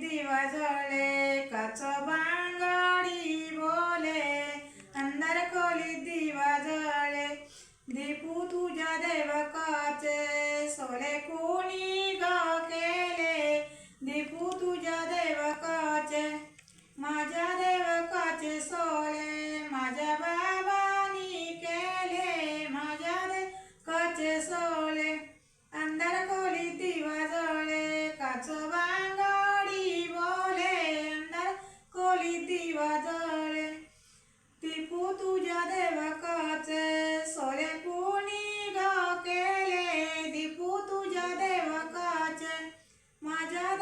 दिवा जळे काच बांगडी बोले अंधार खोलीत दिवा जळे दीपू तुझ्या देवकाचे सोले कोणी ग केले दीपू तुझ्या देवकाचे माझ्या देवकाचे सोले माझ्या बाबांनी केले माझ्या देवकाचे सोले अंधार खोलीत दिवा जळे काच बांगडी बोले अंधार खोलीत दिवा जळे दीपू तुझ्या देवकाचे सोले कोणी ग केले दीपू तुझ्या देवकाचे माझ्या